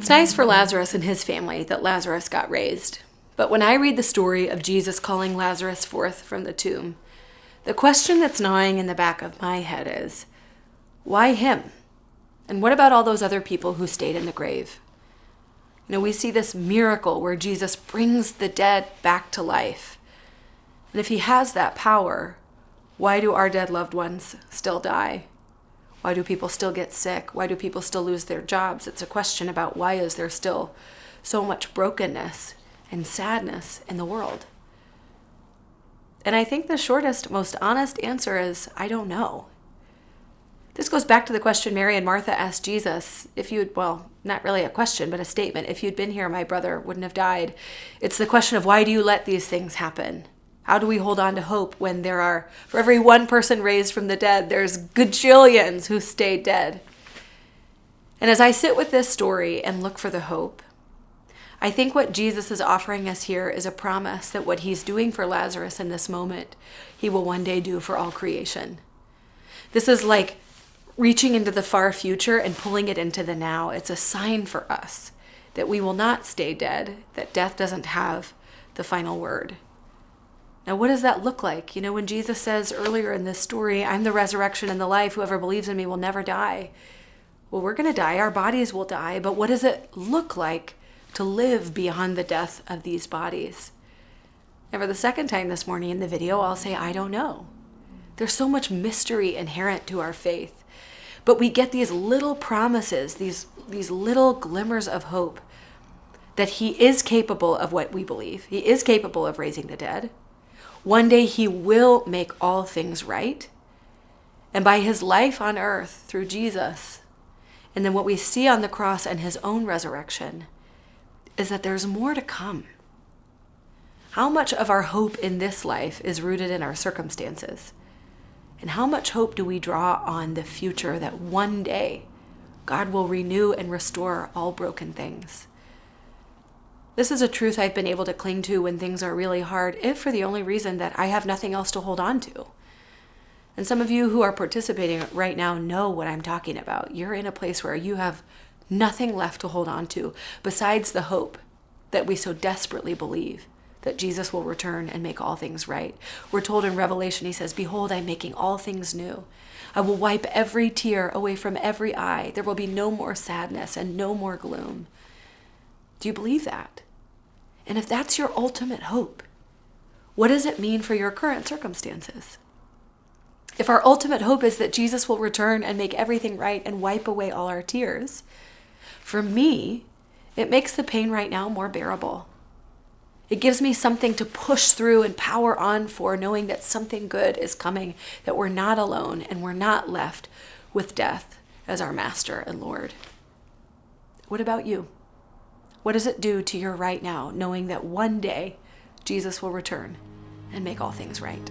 It's nice for Lazarus and his family that Lazarus got raised. But when I read the story of Jesus calling Lazarus forth from the tomb, the question that's gnawing in the back of my head is, why him? And what about all those other people who stayed in the grave? We see this miracle where Jesus brings the dead back to life. And if he has that power, why do our dead loved ones still die? Why do people still get sick? Why do people still lose their jobs? It's a question about why is there still so much brokenness and sadness in the world? And I think the shortest, most honest answer is, I don't know. This goes back to the question Mary and Martha asked Jesus, not really a question, but a statement. If you'd been here, my brother wouldn't have died. It's the question of why do you let these things happen? How do we hold on to hope when there are, for every one person raised from the dead, there's gajillions who stayed dead? And as I sit with this story and look for the hope, I think what Jesus is offering us here is a promise that what he's doing for Lazarus in this moment, he will one day do for all creation. This is like reaching into the far future and pulling it into the now. It's a sign for us that we will not stay dead, that death doesn't have the final word. Now, what does that look like? When Jesus says earlier in this story, I'm the resurrection and the life, whoever believes in me will never die. Well, we're going to die, our bodies will die, but what does it look like to live beyond the death of these bodies? And for the second time this morning in the video, I'll say, I don't know. There's so much mystery inherent to our faith, but we get these little promises, these little glimmers of hope that he is capable of what we believe. He is capable of raising the dead. One day he will make all things right. And by his life on earth through Jesus, and then what we see on the cross and his own resurrection, is that there's more to come. How much of our hope in this life is rooted in our circumstances? And how much hope do we draw on the future that one day God will renew and restore all broken things? This is a truth I've been able to cling to when things are really hard, if for the only reason that I have nothing else to hold on to. And some of you who are participating right now know what I'm talking about. You're in a place where you have nothing left to hold on to besides the hope that we so desperately believe that Jesus will return and make all things right. We're told in Revelation, he says, behold, I'm making all things new. I will wipe every tear away from every eye. There will be no more sadness and no more gloom. Do you believe that? And if that's your ultimate hope, what does it mean for your current circumstances? If our ultimate hope is that Jesus will return and make everything right and wipe away all our tears, for me, it makes the pain right now more bearable. It gives me something to push through and power on for, knowing that something good is coming, that we're not alone and we're not left with death as our master and Lord. What about you? What does it do to your right now, knowing that one day Jesus will return and make all things right?